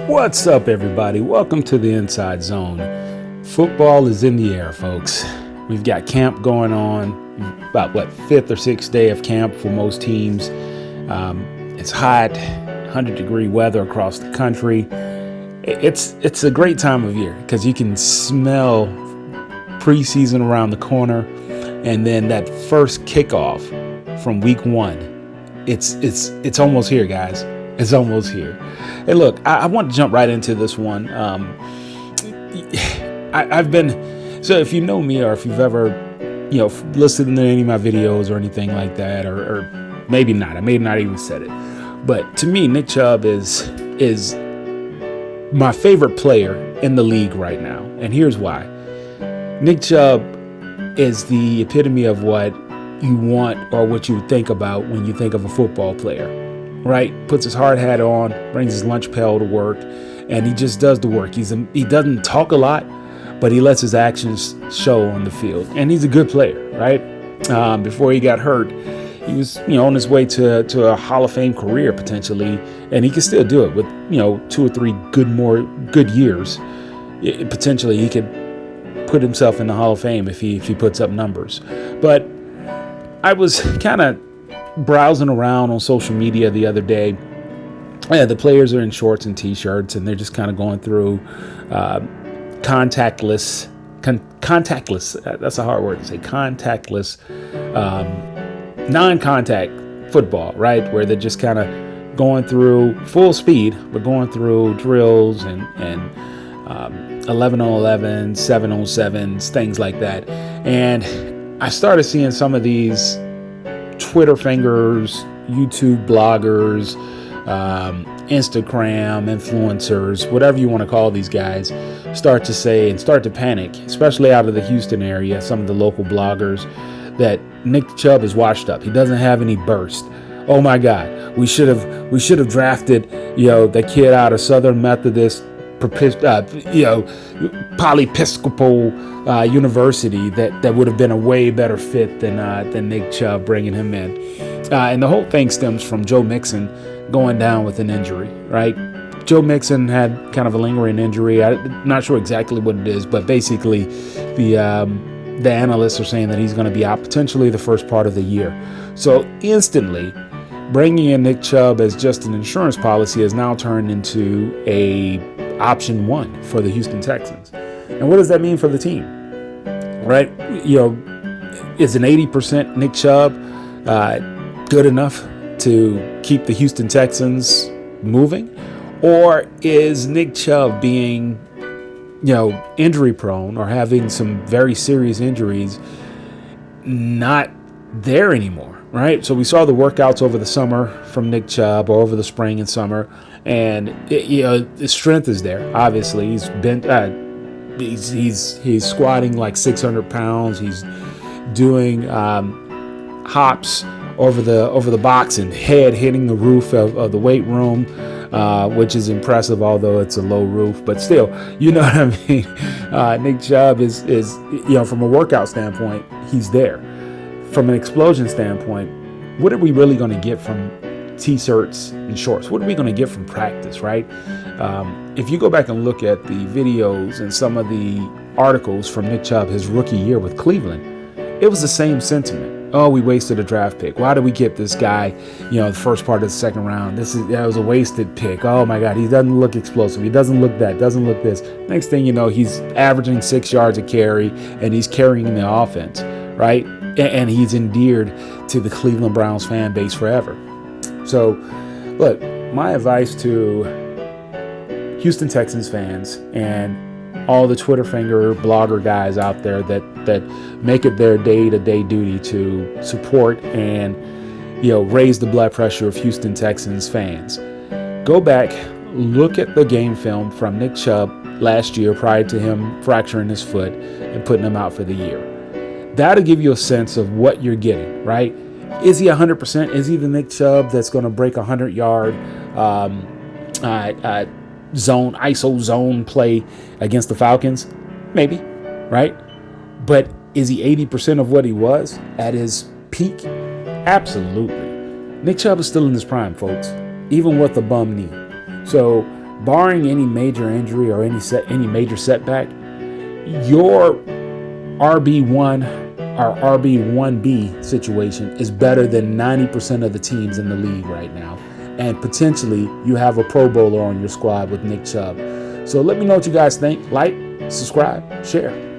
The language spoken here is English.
What's up, everybody? Welcome to the Inside Zone. Football is in the air, folks. We've got camp going on, about fifth or sixth day of camp for most teams. It's hot, 100-degree weather across the country. It's a great time of year because you can smell preseason around the corner, and then that first kickoff from week one. It's almost here, guys. It's almost here. Hey, look, I want to jump right into this one. So if you know me, or if you've ever, listened to any of my videos or anything like that, or maybe not, I may not even said it, but to me, Nick Chubb is my favorite player in the league right now, and here's why. Nick Chubb is the epitome of what you want or what you would think about when you think of a football player. Right? Puts his hard hat on, brings his lunch pail to work, and he just does the work. He doesn't talk a lot, but he lets his actions show on the field. And he's a good player, right? Before he got hurt, he was, on his way to a Hall of Fame career potentially, and he can still do it with, 2 or 3 good years. Potentially, he could put himself in the Hall of Fame if he puts up numbers. But I was kind of browsing around on social media the other day. Yeah, the players are in shorts and t-shirts, and they're just kind of going through contactless. That's a hard word to say. Contactless, non-contact football, right? Where they're just kind of going through full speed, but going through drills and 11 on 11, 7 on 7s, things like that. And I started seeing some of these Twitter fingers, YouTube bloggers, Instagram influencers, whatever you want to call these guys, start to panic, especially out of the Houston area, some of the local bloggers, that Nick Chubb is washed up. He doesn't have any burst. Oh my God, we should have drafted, the kid out of Southern Methodist, Poly-Episcopal University that would have been a way better fit than Nick Chubb, bringing him in. And the whole thing stems from Joe Mixon going down with an injury, right? Joe Mixon had kind of a lingering injury. I'm not sure exactly what it is, but basically the analysts are saying that he's going to be out potentially the first part of the year. So instantly, bringing in Nick Chubb as just an insurance policy has now turned into a option one for the Houston Texans. And what does that mean for the team? Right? Is an 80% Nick Chubb good enough to keep the Houston Texans moving? Or is Nick Chubb being, injury prone or having some very serious injuries not there anymore? Right? So we saw the workouts over the summer from Nick Chubb, or over the spring and summer, and his strength is there. Obviously, he's been he's squatting like 600 pounds. He's doing hops over the box and head hitting the roof of the weight room, which is impressive, although it's a low roof. But still, you know what I mean. Nick Chubb is from a workout standpoint, he's there. From an explosion standpoint, what are we really going to get from t-shirts and shorts? What are we going to get from practice, right? If you go back and look at the videos and some of the articles from Nick Chubb his rookie year with Cleveland, it was the same sentiment. Oh, we wasted a draft pick. Why did we get this guy, the first part of the second round? That was a wasted pick. Oh my God, he doesn't look explosive. He doesn't look that, doesn't look this. Next thing you know, he's averaging 6 yards a carry, and he's carrying the offense, right? And he's endeared to the Cleveland Browns fan base forever. So, look, my advice to Houston Texans fans and all the Twitter finger blogger guys out there that make it their day-to-day duty to support and raise the blood pressure of Houston Texans fans, go back, look at the game film from Nick Chubb last year prior to him fracturing his foot and putting him out for the year. That'll give you a sense of what you're getting, right? Is he 100%? Is he the Nick Chubb that's going to break 100-yard ISO zone play against the Falcons? Maybe, right? But is he 80% of what he was at his peak? Absolutely. Nick Chubb is still in his prime, folks, even with a bum knee. So barring any major injury or any major setback, your RB1 or RB1B situation is better than 90% of the teams in the league right now. And potentially you have a Pro Bowler on your squad with Nick Chubb. So let me know what you guys think. Like, subscribe, share.